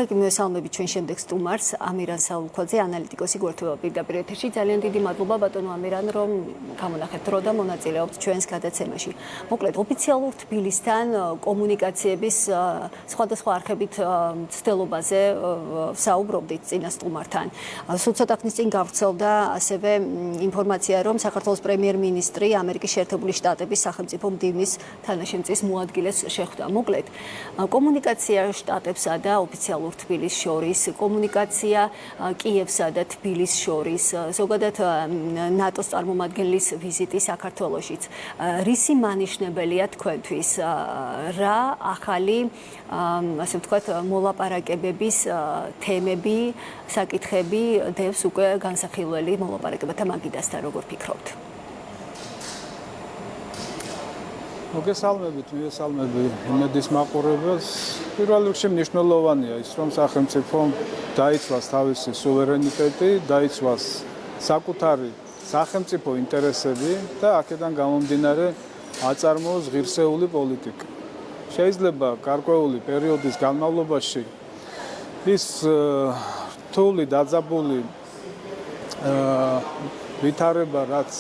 ახლა კი მესალმებით ჩვენ შემდეგ სტუმარს ამირან საულქოძე, ანალიტიკოსი გვერდდება პირდაპირ ეთერში. ძალიან დიდი მადლობა ბატონო ამირან, რომ გამონახეთ დრო და მონაწილეობთ ჩვენს გადაცემაში. მოკლედ, ოფიციალურ თბილისთან კომუნიკაციების სხვადასხვა არხებით ცდელობაზე საუბრობდით წინა სტუმართან. სულ ცოტა ხნის წინ გავრცელდა ასევე ინფორმაცია, რომ საქართველოს პრემიერ-მინისტრი ამერიკის შეერთებული შტატების სახელმწიფო მდივნის თანაშემწის მოადგილეს შეხვდა. მოკლედ, კომუნიკაცია შტატებსა და ოფიციალურ თბილისს შორის, კომუნიკაცია კიევსა და თბილისს შორის, ზოგადად ნატოს წარმომადგენლის ვიზიტი საქართველოშიც. რისი მანიშნებელია თქვენთვის? რა ახალი, ასე ვთქვათ, მოლაპარაკებების თემები, საკითხები დევს უკვე განსახილველი მოლაპარაკებათა მაგიდასთან, როგორ ფიქრობთ? მოგესალმებით, მიესალმები იმედის მაყურებელს. პირველ რიგში მნიშვნელოვანია ის, რომ სახელმწიფომ დაიცვას თავისი სუვერენიტეტი, დაიცვას საკუთარი სახელმწიფო ინტერესები და აქედან გამომდინარე აწარმოოს ღირსეული პოლიტიკა. შეიძლება გარკვეული პერიოდის განმავლობაში ის რთული დაძაბული ვითარება, რაც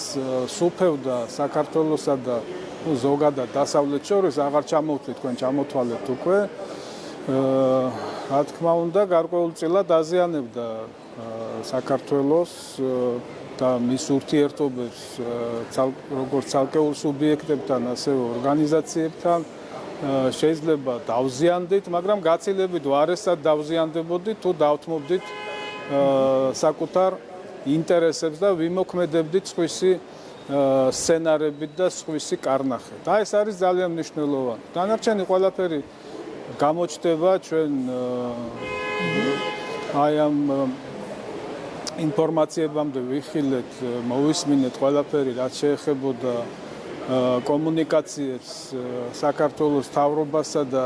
სუფევდა საქართველოსა და ზოგადად დასავლეთ შორის აღარ ჩამოვთვლით, თქვენ ჩამოთვალეთ უკვე. რა თქმა უნდა, გარკვეულწილად აზიანებდა საქართველოს და მის ურთიერთობებს როგორც ცალკეულ სუბიექტებთან, ასევე ორგანიზაციებთან. შეიძლება დავზიანდით, მაგრამ გაცილებით ვარესად დავზიანდებოდით, თუ დავთმობდით საკუთარ ინტერესებს და ვიმოქმედებდით სხვისი სცენარებით და სხვისი კარნახით. და ეს არის ძალიან მნიშვნელოვანი. დანარჩენი ყველაფერი გამოჩნდება ჩვენ აი ამ ინფორმაციებამდე ვიხილეთ, მოვისმინეთ ყველაფერი, რაც შეეხებოდა კომუნიკაციებს საქართველოს მთავრობასა და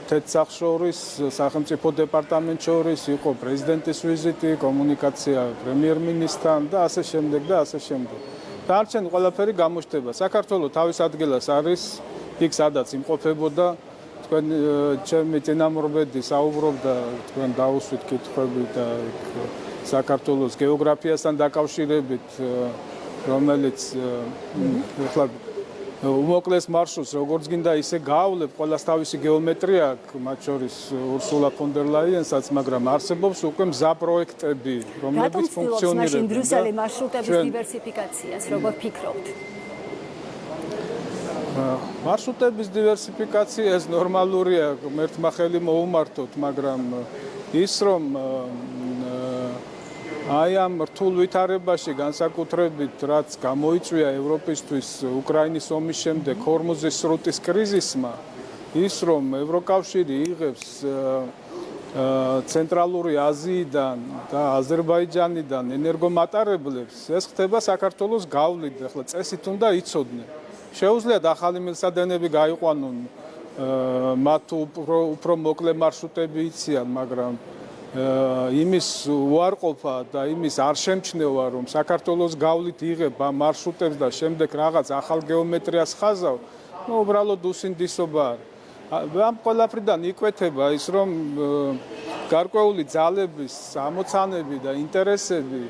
თეთრ შორის, სახელმწიფო დეპარტამენტ შორის, იყო პრეზიდენტის ვიზიტი, კომუნიკაცია პრემიერ-მინისტრთან და ასე შემდეგ და ასე შემდეგ. დანარჩენი ყველაფერი გამოჩნდება. საქართველოს თავის ადგილას არის იქ, სადაც იმყოფებოდა. თქვენ ჩემი წინამორბედი საუბრობდა, თქვენ დაუსვით კითხვები და საქართველოს გეოგრაფიასთან დაკავშირებით, რომელიც ახლა უმოკლეს მარშრუტს როგორც გინდა ისე გაავლებ, ყველას თავისი გეომეტრია აქვს, მათ შორის ურსულა ფონ დერ ლაიენსაც, მაგრამ არსებობს უკვე მზა პროექტები, რომლებიც ფუნქციონირებენ. რატომ ბრიუსელი მარშრუტების დივერსიფიკაციას, როგორ ფიქრობთ? მარშრუტების დივერსიფიკაცია ეს ნორმალურია, ერთმა ხელი მოუმართოთ, მაგრამ ის რომ აი ამ რთულ ვითარებაში განსაკუთრებით რაც გამოიწვია ევროპისთვის უკრაინის ომის შემდეგ ჰორმუზის სრუტის კრიზისმა, ის რომ ევროკავშირი იღებს ცენტრალური აზიიდან და აზერბაიჯანიდან ენერგომატარებლებს, ეს ხდება საქართველოს გავლით, ახლა წესით უნდა იცოდნენ. შეუძლიათ ახალი მილსადენები გაიყვანონ, მათ უფრო მოკლე მარშრუტები იციან, მაგრამ იმის უარყოფა და იმის არ შემჩნევა, რომ საქართველოს გავლით იღებ ამ მარშრუტებს და შემდეგ რაღაც ახალ გეომეტრიას ხაზავ, უბრალოდ უსინდისობა არის. ამ ყველაფრიდან იკვეთება ის, რომ გარკვეული ძალების ამოცანები და ინტერესები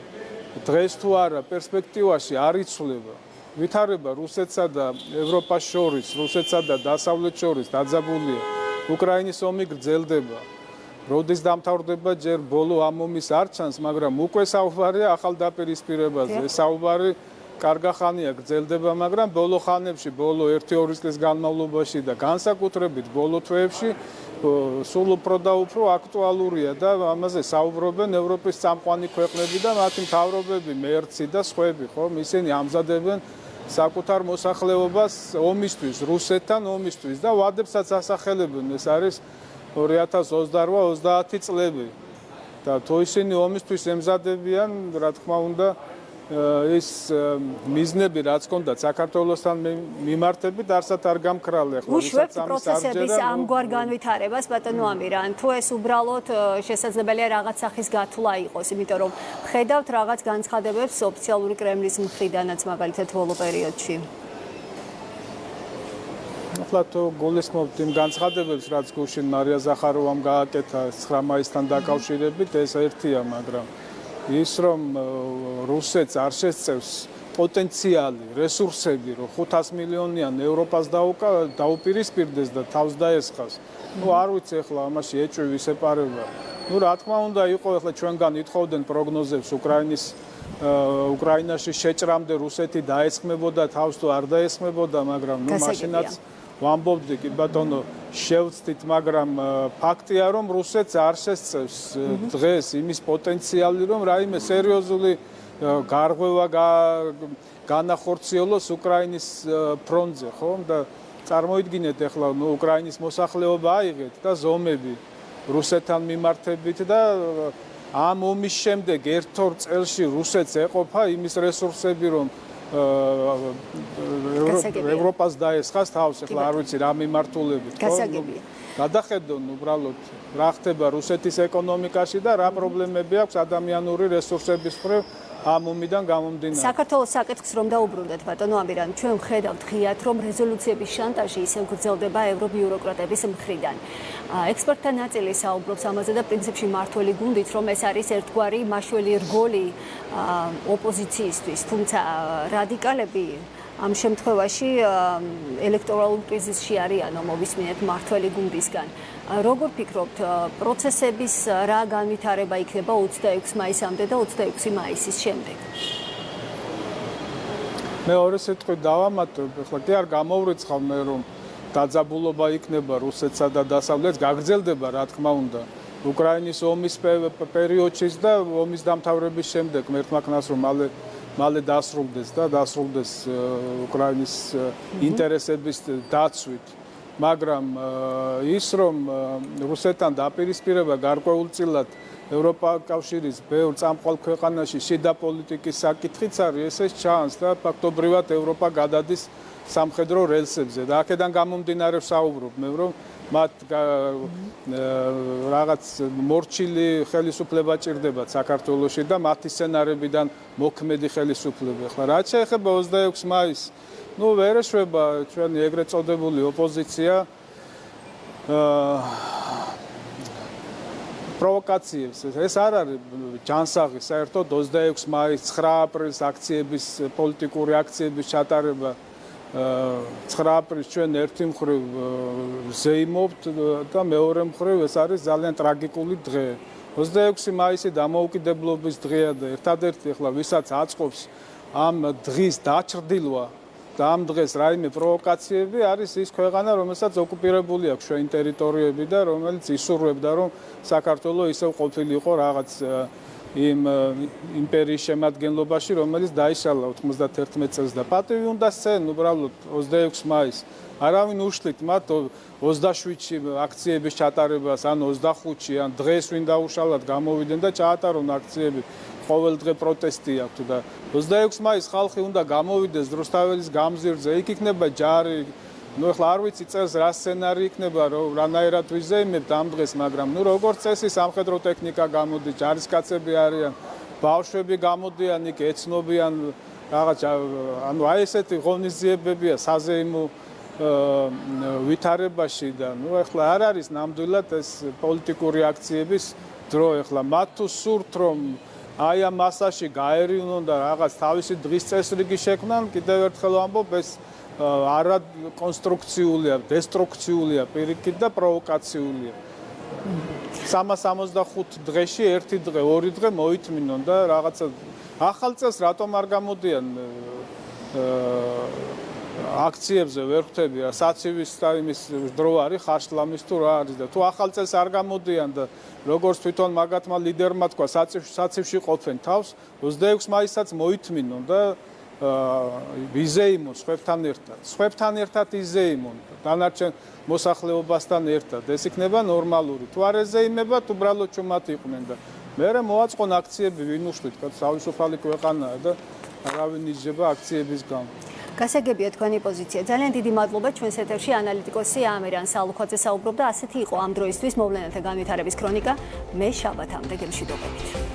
დღეს თუ არა პერსპექტივაში არ იცვლება. ვითარება რუსეთსა და ევროპას შორის, რუსეთსა და დასავლეთ შორის დაძაბულია. უკრაინის ომი გრძელდება. როდის დამთავრდება ჯერ ბოლო ამ ომის არ ჩანს, მაგრამ უკვე საუბარია ახალ დაპირისპირებაზე. ეს საუბარი კარგა ხანია გრძელდება, მაგრამ ბოლო ხანებში, ბოლო 1-2 წლის განმავლობაში და განსაკუთრებით ბოლო თვეებში სულ უფრო და უფრო აქტუალურია და ამაზე საუბრობენ ევროპის წამყვანი ქვეყნები და მათი მთავრობები, მერცი და სხვები, ხომ? ისინი ამზადებენ საკუთარ მოსახლეობას ომისთვის, რუსეთთან ომისთვის და ვადებსაც ასახელებენ. ეს არის 2028-30 წლები და თუ ისინი ომისთვის ემზადებიან, რა თქმა უნდა, ის მიზნები რაც ჰქონდათ საქართველოსთან მიმართებით არსად არ გამქრალე. უშვებთ პროცესების ამგვარ განვითარებას, ბატონო ამირან, თუ ეს უბრალოდ შესაძლებელია რაღაც სახის გათვლა იყოს, იმიტომ რომ ხედავთ რაღაც განცხადებებს ოფიციალური კრემლის მხრიდანაც მაგალითად ბოლო პერიოდში. ახლა თუ გულისხმობთ იმ განცხადებებს, რაც გუშინ მარია ზახაროვამ გააკეთა 9 მაისთან დაკავშირებით, ეს ერთია, მაგრამ ის რომ რუსეთს არ შესწევს პოტენციალი, რესურსები, რომ 500 მილიონიან ევროპას დაუპირისპირდეს და თავს დაესხას. არ ვიცი ახლა ამაში ეჭვი ვისეპარება. რა თქმა უნდა, იყო ახლა ჩვენგან ითხოვდნენ პროგნოზებს უკრაინაში შეჭრამდე რუსეთი დაესხმებოდა თავს თუ არ დაესხმებოდა, მაგრამ მაშინაც ვამბობდი კი ბატონო, შევცდით, მაგრამ ფაქტია რომ რუსეთს არ შესწევს დღეს იმის პოტენციალი, რომ რაიმე სერიოზული გარღვევა განახორციელოს უკრაინის ფრონტზე, ხო? და წარმოიდგინეთ ახლა უკრაინის მოსახლეობა აიღეთ და ზომები რუსეთთან მიმართებით და ამ ომის შემდეგ ერთ-ორ წელში რუსეთს ეყოფა იმის რესურსები, რომ ევროპას დაესხას თავს, ახლა არ ვიცი რა მიმართულებით, ხო? გადახედონ უბრალოდ რა ხდება რუსეთის ეკონომიკაში და რა პრობლემები აქვს ადამიანური რესურსების მხრივ ამ ომიდან გამომდინარე. საქართველოს საკითხს რომ დაუბრუნდეთ, ბატონო ამირან, ჩვენ ვხედავთ ღიად, რომ რეზოლუციების შანტაჟი ისევ გრძელდება ევრობიუროკრატების მხრიდან. ექსპერტთა ნაწილი საუბრობს ამაზე და პრინციპში მართველი გუნდით, რომ ეს არის ერთგვარი მაშველი რგოლი ოპოზიციისთვის, თუმცა რადიკალები ამ შემთხვევაში ელექტორალურ კრიზისში არიანო მოვისმინეთ მართველი გუნდისგან. როგორ ფიქრობთ, პროცესების რა განვითარება იქნება 26 მაისამდე და 26 მაისის შემდეგ? მე ორი სიტყვით დავამატებ, ახლა კი არ გამოვრიცხავ მე რომ დაძაბულობა იქნება რუსეთსა და დასავლეთს, გაგრძელდება რა თქმა უნდა. უკრაინის ომის პერიოდშიც და ომის დამთავრების შემდეგ მერტმაქნას რომ მალე დასრულდეს უკრაინის ინტერესების დაცვით. მაგრამ ის რომ რუსეთთან დაპირისპირება გარკვეულწილად ევროპაკავშირის ბევრ წამყვალ ქვეყანაში შიდა პოლიტიკის საკითხიც არის, ეს ჩანს და ფაქტობრივად ევროპა გადადის სამხედრო რელსებზე და აქედან გამომდინარე ვსაუბრობ მე რომ მათ რაღაც მორჩილი ხელისუფლება ჭირდებათ საქართველოში და მათი სცენარებიდან მოქმედი ხელისუფლება. ახლა რაც შეეხება 26 მაისს, ვერ ეშვება ჩვენი ეგრეთ წოდებული ოპოზიცია პროვოკაციებს. ეს არ არის ჯანსაღი საერთოდ 26 მაისს 9 აპრილს აქციების პოლიტიკური აქციების ჩატარება 9 აპრილს ჩვენ ერთი მხრივ ზეიმობთ და მეორე მხრივ ეს არის ძალიან ტრაგიკული დღე. 26 მაისი დამოუკიდებლობის დღეა და ერთადერთი ახლა ვისაც აწყობს ამ დღის დაჩრდილვა და ამ დღეს რაიმე პროვოკაციები არის ის ქვეყანა, რომელსაც ოკუპირებული აქვს ჩვენი ტერიტორიები და რომელიც ისურვებდა რომ საქართველოს ისევ ყოფილიყო რაღაც იმ იმპერიის შემადგენლობაში, რომელიც დაიშალა 91 წელს და პატივი უნდა სცენ უბრალოდ 26 მაისს. არავინ უშლით მათ 27-ში აქციების ჩატარებას, ან 25-ში, ან დღეს ვინ დაუშალათ გამოვიდნენ და ჩაატარონ აქციები. ყოველდღე პროტესტი აქვს და 26 მაისს ხალხი უნდა გამოვიდეს რუსთაველის გამზირზე, იქ იქნება ჯარი. ახლა არ ვიცი წელს რა სცენარი იქნება, რანაირად ვიზეიმებთ ამ დღეს, მაგრამ როგორც წესი სამხედრო ტექნიკა გამოდის, ჯარისკაცები არიან, ბავშვები გამოდიან, იქ ეცნობიან რაღაც, აი ესეთი ღონისძიებებია საზეიმო ვითარებაში და ახლა არ არის ნამდვილად ეს პოლიტიკური აქციების დრო. ახლა მათ თუ სურთ რომ აი ამ მასაში გაერიუნონ და რაღაც თავისი დღის წესრიგი შექმნან, კიდევ ერთხელ ვამბობ, ეს არა კონსტრუქციულია, დესტრუქციულია პირიქით და პროვოკაციულია. 365 დღეში ერთი დღე, ორი დღე მოითმინონ და რაღაცა ახალ წელს რატომ არ გამოდიან აქციებზე ვერ ხვდები, საცივის იმის დრო არის, ხარშლამის თუ რა არის და თუ ახალ წელს არ გამოდიან და როგორც თვითონ მაგათმა ლიდერმა თქვა, საცივში ყოფენ თავს, 26 მაისსაც მოითმინონ და იზეიმონ სხვებთან ერთად იზეიმონ დანარჩენ მოსახლეობასთან ერთად. ეს იქნება ნორმალური. თუ არ ეზეიმებათ, უბრალოდ ჩუმად იყვნენ და მერე მოაწყონ აქციები, ვინ უშლით, თავისუფალი ქვეყანაა და არავინ იძება აქციების გამო. გასაგებია თქვენი პოზიცია. ძალიან დიდი მადლობა ჩვენს ეთერში ანალიტიკოსი ამირან სალუქვაძე საუბრობდა. ასეთი იყო ამ დროისთვის მოვლენათა განვითარების ქრონიკა. მე შაბათამდე გემშვიდობებით.